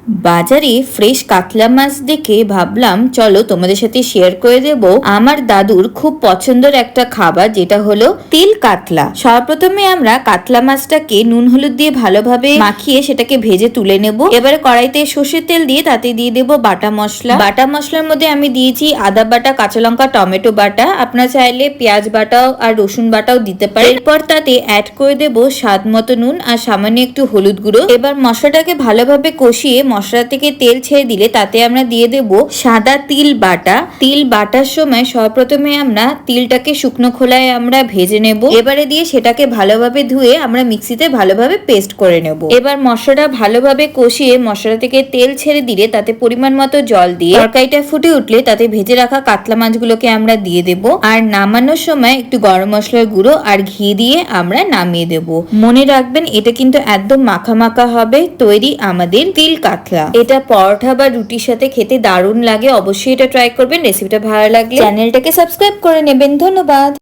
বাজারে ফ্রেশ কাতলা মাছ দেখে ভাবলাম চলো তোমাদের সাথে শেয়ার করে দেব আমার দাদুর খুব পছন্দের একটা খাবার, যেটা হলো তিল কাতলা। সর্বপ্রথমে আমরা কাতলা মাছটাকে নুন হলুদ দিয়ে ভালোভাবে মাখিয়ে সেটাকে ভেজে তুলে নেব। এবারে কড়াইতে সর্ষের তেল দিয়ে তাতে দিয়ে দেব বাটা মশলা। বাটা মশলার মধ্যে আমি দিয়েছি আদা বাটা, কাঁচা লঙ্কা, টমেটো বাটা। আপনারা চাইলে পেঁয়াজ বাটাও আর রসুন বাটাও দিতে পারেন। এরপর তাতে অ্যাড করে দেব স্বাদ মতো নুন আর সামান্য একটু হলুদ গুঁড়ো। এবার মশলাটাকে ভালোভাবে কষিয়ে মশলা থেকে তেল ছেড়ে দিলে তাতে আমরা দিয়ে দেব সাদা তিল বাটা। তিল বাটার সময় সর্বপ্রথমে আমরা তিলটাকে শুকনো খোলায় আমরা ভেজে নেব। এবারে দিয়ে সেটাকে ভালোভাবে ধুয়ে আমরা মিক্সিতে ভালোভাবে পেস্ট করে নেব। এবার মশলাটা ভালোভাবে কষিয়ে মশলা থেকে তেল ছেড়ে দিলে তাতে পরিমাণ মতো জল দিয়ে তরকারিটা ফুটে উঠলে তাতে ভেজে রাখা কাতলা মাছগুলোকে আমরা দিয়ে দেব। আর নামানোর সময় একটু গরম মশলার গুঁড়ো আর ঘি দিয়ে আমরা নামিয়ে দেব। মনে রাখবেন এটা কিন্তু একদম মাখা মাখা হবে। তৈরি আমাদের তিল কাতলা। এটা পরোটা বা রুটির সাথে খেতে দারুণ লাগে। অবশ্যই এটা ট্রাই করবেন। রেসিপিটা ভালো লাগলে চ্যানেলটাকে সাবস্ক্রাইব করে নেবেন। ধন্যবাদ।